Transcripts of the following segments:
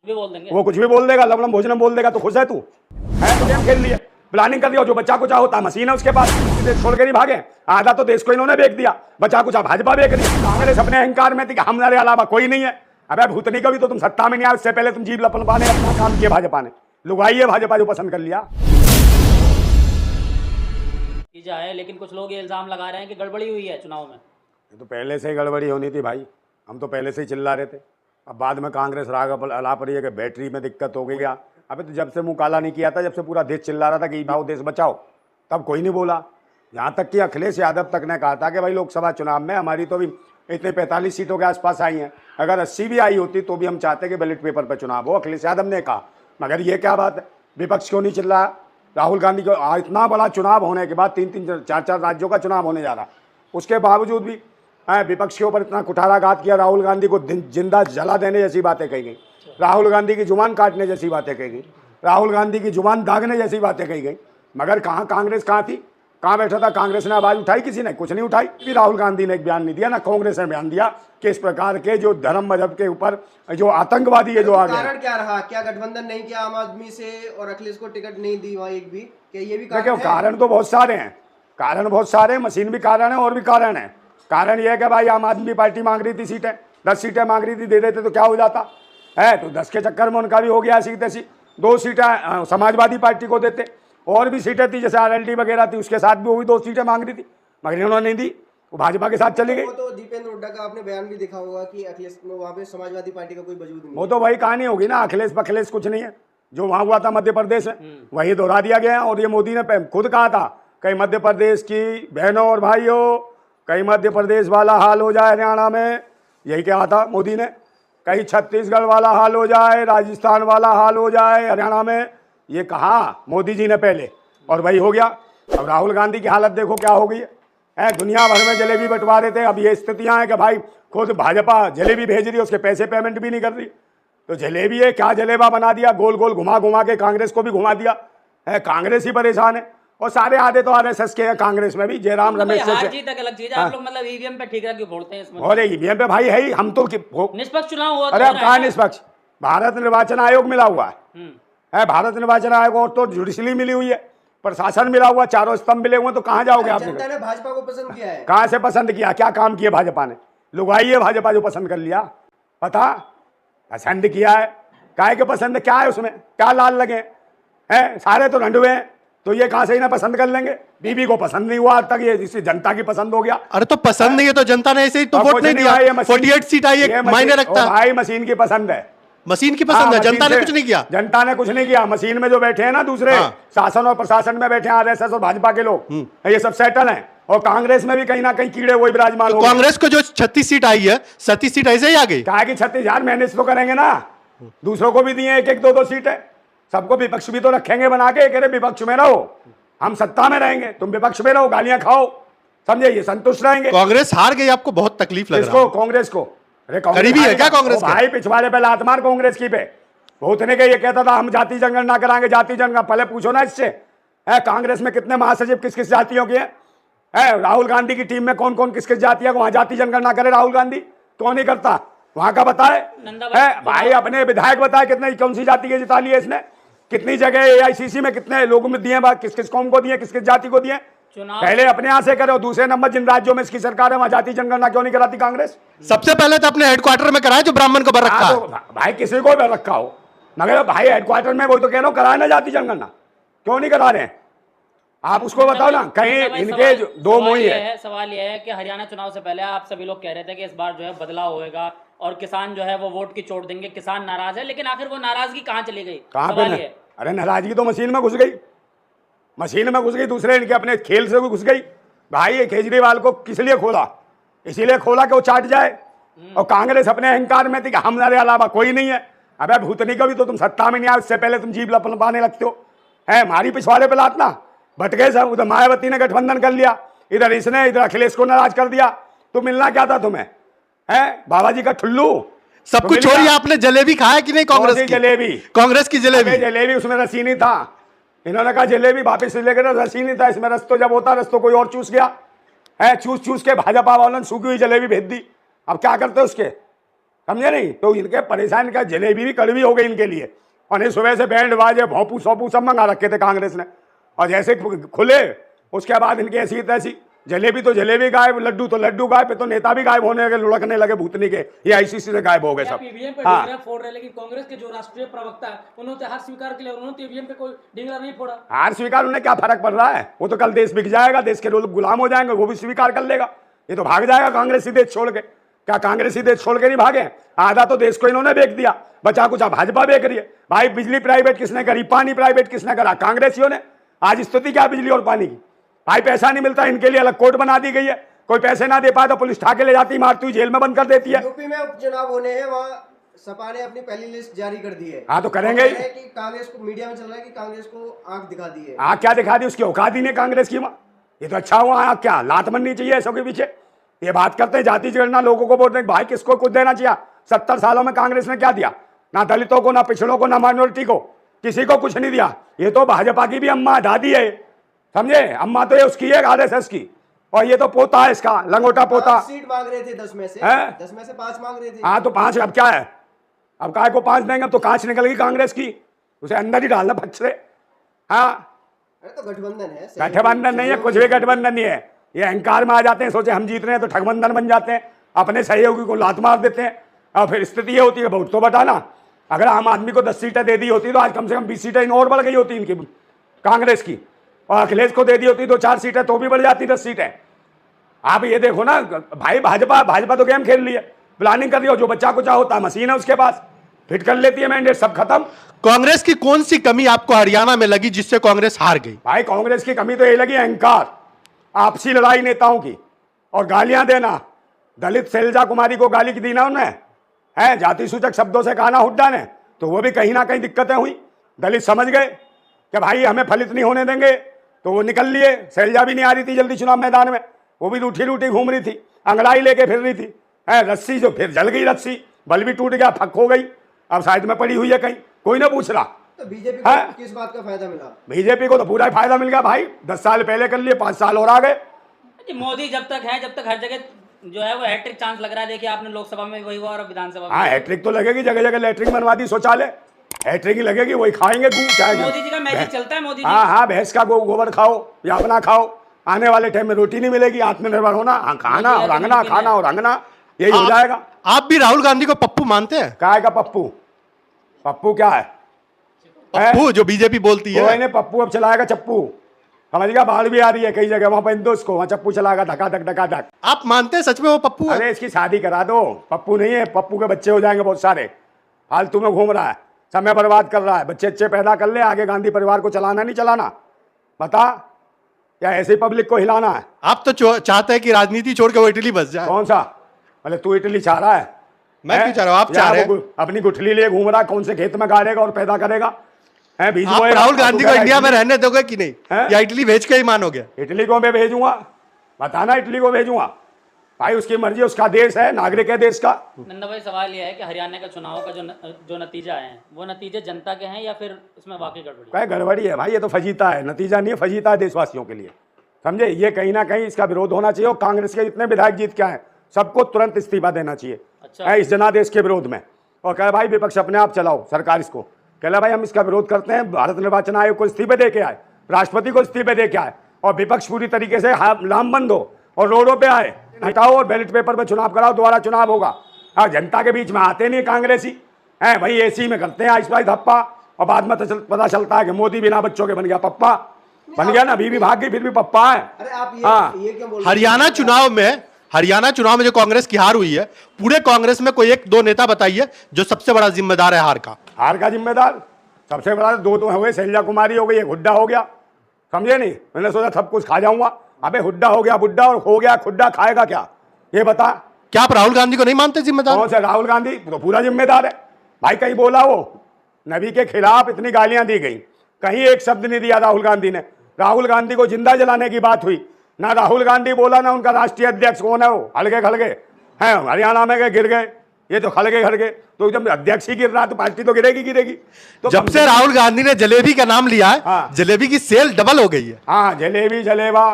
भी बोल देंगे। वो कुछ भी बोल देगा, लवणम भोजनम बोल देगा, तो खुश है तू? है तो गेम खेल लिए, प्लानिंग कर दिया, जो बच्चा कुछ होता मशीन है उसके पास, देश छोड़ के नहीं भागे। आधा तो देश को इन्होंने बेच दिया, बच्चा कुछ भाजपा बेच रही है। कांग्रेस अपने अहंकार में थी कि हमारे अलावा कोई नहीं है। अबे भूतनी कभी तो तुम सत्ता में नहीं आए, उससे पहले तुम जीभ लपलपाने अपना काम किया भाजपा ने। लुगाई है भाजपा जो पसंद कर लिया की जाए, लेकिन कुछ लोग ये इल्जाम लगा रहे हैं कि गड़बड़ी हुई है चुनाव में। ये तो पहले से ही गड़बड़ी होनी थी भाई, हम तो पहले से ही चिल्ला रहे थे। अब बाद में कांग्रेस राग अला पड़ी है कि बैटरी में दिक्कत हो गई क्या। अबे तो जब से मुंह काला नहीं किया था, जब से पूरा देश चिल्ला रहा था कि भाव देश बचाओ, तब कोई नहीं बोला। यहाँ तक कि अखिलेश यादव तक ने कहा था कि भाई लोकसभा चुनाव में हमारी तो भी इतने 45 सीटों के आसपास आई हैं, अगर 80 भी आई होती तो भी हम चाहते कि बैलेट पेपर पर चुनाव हो। अखिलेश यादव ने कहा। मगर ये क्या बात है, विपक्ष क्यों नहीं चिल्ला? राहुल गांधी को इतना बड़ा चुनाव होने के बाद 3-3 4-4 राज्यों का चुनाव होने जा रहा, उसके बावजूद भी विपक्ष के ऊपर इतना कुठाराघात किया। राहुल गांधी को जिंदा जला देने जैसी बातें कही गई, राहुल गांधी की जुबान काटने जैसी बातें कही गई, राहुल गांधी की जुबान दागने जैसी बातें कही गई। मगर कहाँ कांग्रेस कहाँ थी, कहाँ बैठा था? कांग्रेस ने आवाज उठाई? किसी ने कुछ नहीं उठाई। फिर राहुल गांधी ने एक बयान नहीं दिया, ना कांग्रेस ने बयान दिया कि इस प्रकार के जो धर्म मजहब के ऊपर जो आतंकवादी है जो आ गए। कारण क्या रहा? क्या गठबंधन नहीं किया आम आदमी से और अखिलेश को टिकट नहीं दी वहाँ एक भी? क्या ये भी देखो कारण तो बहुत सारे हैं, कारण बहुत सारे, मशीन भी कारण है और भी कारण है। कारण यह है कि भाई आम आदमी पार्टी मांग रही थी सीटें, 10 सीटें मांग रही थी, दे देते तो क्या हो जाता है। तो 10 के चक्कर में उनका भी हो गया सीट ऐसी। 2 सीटें समाजवादी पार्टी को देते, और भी सीटें थी जैसे RLD वगैरह थी, उसके साथ भी वो भी 2 सीटें मांग रही थी, मगर इन्होंने नहीं दी, वो भाजपा के साथ चली गई। वो तो दीपेंद्र हुड्डा का आपने बयान भी देखा होगा कि अखिलेश में वहाँ पे समाजवादी पार्टी का कोई वजूद नहीं। वो तो वही कहानी होगी ना, अखिलेश बखिलेश कुछ नहीं है। जो वहाँ हुआ था मध्य प्रदेश में, वही दोहरा दिया गया है। और ये मोदी ने खुद कहा था, कहीं मध्य प्रदेश की बहनों और भाइयों, कहीं मध्य प्रदेश वाला हाल हो जाए हरियाणा में, यही कहा था मोदी ने। कहीं छत्तीसगढ़ वाला हाल हो जाए, राजस्थान वाला हाल हो जाए हरियाणा में, ये कहा मोदी जी ने पहले, और वही हो गया। अब राहुल गांधी की हालत देखो क्या हो गई है। दुनिया भर में जलेबी बंटवा रहे थे, अब ये स्थितियां हैं कि भाई खुद भाजपा जलेबी भेज रही है, उसके पैसे पेमेंट भी नहीं कर रही। तो जलेबी है क्या, जलेबा बना दिया, गोल गोल घुमा घुमा के कांग्रेस को भी घुमा दिया है। कांग्रेस ही परेशान है, और सारे आधे तो RSS के हैं कांग्रेस में भी, जयराम रमेश हार जीत अलग चीज है। आप लोग मतलब ईवीएम पे ठीक है क्यों वोटते हैं इसमें? और EVM पे भाई है ही, हम तो निष्पक्ष चुनाव हुआ। अरे अब कहा निष्पक्ष, भारत निर्वाचन आयोग मिला हुआ है, भारत निर्वाचन आयोग, और तो जुडिशली मिली हुई है, प्रशासन मिला हुआ, चारों स्तंभ मिले हुए, तो कहाँ जाओगे आप? जनता ने भाजपा को पसंद किया है। कहाँ से पसंद किया? क्या काम किया भाजपा ने? लुगाई है भाजपा जो पसंद कर लिया। पता पसंद किया है, काहे के पसंद क्या है उसमें? क्या लाल लगे हैं? सारे तो रंडुए हैं, तो ये कहाँ से ही ना पसंद कर लेंगे? बीबी को पसंद नहीं हुआ आज तक, ये जिससे जनता की पसंद हो गया। अरे तो पसंद नहीं है तो जनता ने ऐसे ही तो वोट नहीं दिया। 48 सीट आई है, मायने रखता है। भाई मशीन की पसंद है, मशीन की पसंद है, जनता ने कुछ नहीं किया। जनता ने कुछ नहीं किया। मशीन में जो बैठे हैं ना दूसरे शासन और प्रशासन में बैठे हैं, RSS और भाजपा के लोग, ये सब सेटल हैं। और कांग्रेस में भी कहीं ना कहीं कीड़े वही विराजमान हो। कांग्रेस को जो 36 सीट आई है, 37 सीट ऐसे ही आ गई। कहा कि 36,000 मैनेज तो करेंगे ना, दूसरों को भी दिए 1-1 2-2 सीटें, सबको विपक्ष भी तो रखेंगे बना के। कह रहे विपक्ष में रहो, हम सत्ता में रहेंगे, तुम विपक्ष में रहो, गालियां खाओ, समझे? ये संतुष्ट रहेंगे। कांग्रेस हार गई, आपको बहुत तकलीफ लग रहा है? कांग्रेस को करीबी है क्या कांग्रेस? भाई पिछवाड़े पे लात मार कांग्रेस की पे। बहुत ने ये कहता था हम जाति जनगणना कराएंगे, जाति जनगणना। पहले पूछो ना इससे, कांग्रेस में कितने महासचिव किस किस जातियों के हैं? राहुल गांधी की टीम में कौन कौन किस किस जातियों को वहां जाति जनगणना करे राहुल गांधी? क्यों नहीं करता? वहां का बताए भाई, अपने विधायक बताए कितने कौन सी जाति के जिता लिए इसने, कितनी जगह AICC में कितने लोगों में दिए, किस किस कौम को दिए, किस किस जाति को दिए। पहले अपने यहाँ से करो। दूसरे नंबर जिन राज्यों में इसकी सरकार है वहां जाति जनगणना क्यों नहीं कराती कांग्रेस? सबसे पहले तो अपने हेडक्वार्टर में कराए जो ब्राह्मण को भर रखा है। तो भाई किसी को भी रखा हो, मगर भाई हेडक्वार्टर में वो तो कह रहा हूं कराए ना जाति जनगणना, क्यों नहीं करा रहे हैं? आप उसको बताओ ना। कहीं इनके दो मुंह है। सवाल यह है कि हरियाणा चुनाव से पहले आप सभी लोग कह रहे थे कि इस बार जो है बदलाव होएगा और किसान जो है वो वोट की चोट देंगे, किसान नाराज है, लेकिन आखिर वो नाराजगी कहाँ चली गई? कहाँ पे? अरे नाराजगी तो मशीन में घुस गई, मशीन में घुस गई, दूसरे इनके अपने खेल से घुस गई। भाई ये केजरीवाल को किस लिए खोला? इसीलिए खोला कि वो चाट जाए, और कांग्रेस अपने अहंकार में थी कि हमारे अलावा कोई नहीं है। अबे भूतनी कभी तो तुम सत्ता में नहीं आए, उससे पहले तुम जीभ लपलपाने लगते हो। हमारी पिछवाड़े पे लातना भट गए सब। उधर मायावती ने गठबंधन कर लिया, इधर इसने, इधर अखिलेश को नाराज कर दिया। तो मिलना क्या था तुम्हें? बाबा जी का ठुल्लू। सब कुछ छोड़िए, आपने जलेबी खाया कि नहीं? कांग्रेस की जलेबी, कांग्रेस की जलेबी। जलेबी उसमें रसी नहीं था, इन्होंने कहा जलेबी वापिस लेकर, रसी नहीं था इसमें, रस तो जब होता रस तो कोई और चूस गया है। चूस चूस के भाजपा वालों ने सूखी हुई जलेबी भेज दी। अब क्या करते उसके? समझे नहीं? तो इनके परेशान का जलेबी भी कड़वी हो गई इनके लिए। और नहीं सुबह से बैंड बाजे भोंपू सोपू सब मंगा रखे थे कांग्रेस ने, और जैसे खुले उसके बाद इनकी ऐसी तैसी जलेबी तो जलेबी गायब, लड्डू तो लड्डू गायब, पे तो नेता भी गायब होने लगे, लुढ़कने लगे भूतनी के, ये आईसीसी से गायब हो गए सब। ईवीएम पे हाँ, ढिंगरा फोड़ रहे, लेकिन कांग्रेस के जो राष्ट्रीय प्रवक्ता है उन्होंने हार स्वीकार किया, उन्होंने तो ईवीएम पे कोई ढिंगरा नहीं फोड़ा। हार स्वीकार उन्हें क्या फर्क पड़ रहा है? वो तो कल देश बिक जाएगा, देश के लोग गुलाम हो जाएंगे, वो भी स्वीकार कर लेगा। ये तो भाग जाएगा कांग्रेसी देश छोड़ के। क्या कांग्रेसी देश छोड़ के नहीं भागे? आधा तो देश को इन्होंने बेच दिया, बचा कुछ भाजपा बेच रही है। भाई बिजली प्राइवेट किसने करी, पानी प्राइवेट किसने करा? कांग्रेसियों ने। आज स्थिति क्या बिजली और पानी की? भाई पैसा नहीं मिलता इनके लिए, अलग कोर्ट बना दी गई है, कोई पैसे ना दे पाए तो पुलिस ठाके ले जाती, मारती हुई जेल में बंद कर देती है। यूपी में उपचुनाव होने हैं, वहाँ सपा ने अपनी पहली लिस्ट जारी कर दी है। हाँ तो करेंगे ही। कि कांग्रेस को मीडिया में चल रहा है कि कांग्रेस को आंख दिखा दी है। आँख क्या दिखा दी? उसकी औकात ही नहीं कांग्रेस की। माँ ये तो अच्छा हुआ, आँख क्या लात बननी चाहिए ऐसों के पीछे। ये बात करते हैं जाति जनगणना, लोगों को बोलते हैं भाई किसको कुछ देना चाहिए। 70 सालों में कांग्रेस ने क्या दिया? ना दलितों को, ना पिछड़ों को, ना माइनॉरिटी को, किसी को कुछ नहीं दिया। ये तो भाजपा की भी अम्मा दादी है, समझे? अम्मा तो ये उसकी है आरएसएस की, और ये तो पोता है इसका, लंगोटा पोता। 5 सीट मांग रहे थे 10 में से, हैं? 10 में से 5 मांग रहे थे। हाँ तो 5 अब क्या है? अब काय को 5 देंगे? अब तो कांच निकल गई कांग्रेस की, उसे अंदर ही डालना पछड़े। हाँ अरे तो गठबंधन है, गठबंधन नहीं है, कुछ भी गठबंधन नहीं है। ये अहंकार में आ जाते हैं, सोचे हम जीत रहे हैं तो ठगबंधन बन जाते हैं, अपने सहयोगी को लात मार देते हैं, और फिर स्थिति ये होती है वोट तो बटाना। अगर आम आदमी को 10 सीटें दे दी होती तो आज कम से कम 20 सीटें और बढ़ गई होती इनकी कांग्रेस की, और अखिलेश को दे दी होती 2-4 सीटें तो भी बढ़ जाती 10 सीटें। आप ये देखो ना भाई, भाजपा तो गेम खेल रही है, प्लानिंग कर रही हो, जो बच्चा कुचा होता है मशीन है उसके पास, फिट कर लेती है मैंडेट, सब खत्म। कांग्रेस की कौन सी कमी आपको हरियाणा में लगी जिससे कांग्रेस हार गई? भाई कांग्रेस की कमी तो ये लगी अहंकार, आपसी लड़ाई नेताओं की, और गालियां देना। दलित शैलजा कुमारी को गाली की दी ना उन्हें, है जाति सूचक शब्दों से कहा ना हुड्डा ने, तो वो भी कहीं ना कहीं दिक्कतें हुई। दलित समझ गए कि भाई हमें फलित नहीं होने देंगे, तो वो निकल लिए। शैलजा भी नहीं आ रही थी जल्दी चुनाव मैदान में, वो भी रूठी रूठी घूम रही थी, अंगड़ाई लेके फिर रही थी, है रस्सी जो फिर जल गई रस्सी, बल भी टूट गया, फक हो गई, अब साइड में पड़ी हुई है कहीं, कोई ना पूछ रहा। तो बीजेपी को किस बात का फायदा मिला? बीजेपी को तो पूरा फायदा मिल गया भाई, 10 साल पहले कर लिए, 5 साल और आ गए। मोदी जब तक है, जब तक हर जगह जो है वो हैट्रिक चांस लग रहा है। देखिए आपने लोकसभा में वही हुआ और विधानसभा में। हाँ हैट्रिक तो लगेगी, जगह जगह लैट्रिन बनवा दी शौचालय, हैट्रिक ही लगेगी, वही खाएंगे मोदी जी का मैजिक चलता है। मोदी जी हाँ भैंस का गोबर खाओ या अपना खाओ, आने वाले टाइम में रोटी नहीं मिलेगी, आत्मनिर्भर होना, खाना और अंगना, खाना और अंगना, यही हो जाएगा। आप भी राहुल गांधी को पप्पू मानते हैं? काय का पप्पू? पप्पू क्या है? पप्पू जो बीजेपी बोलती है। इन्हें पप्पू अब चलाएगा चप्पू, समझ गया? बाढ़ भी आ रही है कई जगह, वहां पर इंदोस वहां चप्पू चलाएगा, धका धक धका धक। आप मानते हैं सच में वो पप्पू है? अरे इसकी शादी करा दो, पप्पू नहीं है, पप्पू के बच्चे हो जाएंगे बहुत सारे। फालतू में घूम रहा है, समय बर्बाद कर रहा है, बच्चे अच्छे पैदा कर ले, आगे गांधी परिवार को चलाना नहीं चलाना बता, या ऐसे ही पब्लिक को हिलाना है? आप तो चाहते हैं कि राजनीति छोड़ के वो इटली बस जाए। कौन सा? मतलब तू इटली चाह रहा है? मैं क्यों चाह रहा हूं, आप चाह रहे हैं। अपनी गुठली लिए घूम रहा है, कौन से खेत में गाड़ेगा और पैदा करेगा? आप राहुल गांधी को इंडिया में रहने दोगे कि नहीं, या इटली भेज के ही मानोगे? इटली को मैं भेजूंगा, बताना, इटली को भेजूंगा भाई, उसकी मर्जी, उसका देश है, नागरिक है देश का। नंदा भाई सवाल यह है कि हरियाणा का चुनाव का जो नतीजा है वो नतीजे जनता के हैं या फिर इसमें वाकई गड़बड़ी? क्या गड़बड़ी है भाई? ये तो फजीता है, नतीजा नहीं है, फजीता है देशवासियों के लिए, समझे? ये कहीं ना कहीं इसका विरोध होना चाहिए, और कांग्रेस के जितने विधायक जीत के आए सबको तुरंत इस्तीफा देना चाहिए। अच्छा। इस जनादेश के विरोध में, और कहे भाई विपक्ष अपने आप चलाओ, सरकार इसको कह भाई हम इसका विरोध करते हैं, भारत निर्वाचन आयोग को इस्तीफे दे के आए, राष्ट्रपति को इस्तीफे दे के आए, और विपक्ष पूरी तरीके से लामबंद हो और रोडों पे आए, हटाओ और बैलेट पेपर पे चुनाव कराओ, दोबारा चुनाव होगा। जनता के बीच में आते नहीं कांग्रेसी हैं भाई, एसी में करते हैं आइस पाइस धप्पा, और बाद में पता चलता है कि मोदी बिना बच्चों के बन गया पप्पा, बन गया ना, बीवी भाग गई फिर भी पप्पा है। अरे आप ये क्यों बोल रहे हैं? हरियाणा चुनाव में जो कांग्रेस की हार हुई है, पूरे कांग्रेस में कोई 1-2 नेता बताइए जो सबसे बड़ा जिम्मेदार है हार का। हार का जिम्मेदार सबसे बड़ा 2 तो हुए, शैलजा कुमारी हो गई, एक हुड्डा हो गया, समझे नहीं? मैंने सोचा सब कुछ खा जाऊंगा, अबे हुड्डा हो गया, बुड्ढा और हो गया खुड्डा, खाएगा क्या ये बता? क्या आप राहुल गांधी को नहीं मानते जिम्मेदार? कौन सा राहुल गांधी? तो पूरा जिम्मेदार है भाई। कहीं बोला वो नबी के खिलाफ इतनी गालियां दी गई, कहीं एक शब्द नहीं दिया राहुल गांधी ने। राहुल गांधी को जिंदा जलाने की बात हुई, ना राहुल गांधी बोला, ना उनका राष्ट्रीय अध्यक्ष कौन है वो, हलगे खलगे हैं, हरियाणा में गए गिर गए, ये तो खलगे खलगे, तो जब अध्यक्ष ही गिर रहा तो पार्टी तो गिरेगी गिरेगी। तो जब से राहुल गांधी ने जलेबी का नाम लिया है, हाँ। जलेबी की सेल डबल हो गई है। हाँ जलेबी जलेबा,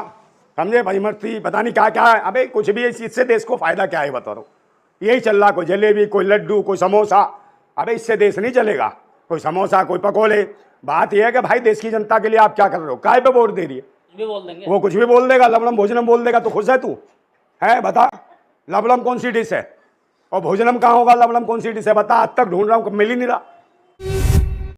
समझे भाई, मस्ती, पता नहीं क्या क्या है। अबे कुछ भी, इससे देश को फायदा क्या है बताओ? यही चल रहा, कोई जलेबी, कोई लड्डू, कोई समोसा। अबे इससे देश नहीं चलेगा। कोई समोसा, कोई पकोड़े। बात यह है कि भाई देश की जनता के लिए आप क्या कर रहे हो, काय पे वोट दे रही है। कुछ भी बोल देंगे। वो कुछ भी बोल देगा, लवणम भोजनम बोल देगा तो खुश है तू? है बता, लवणम कौन सी डिश है और भोजनम कहाँ होगा? लवणम कौन सी डिश है बता, आज तक ढूंढ रहा हूँ, मिल ही नहीं रहा।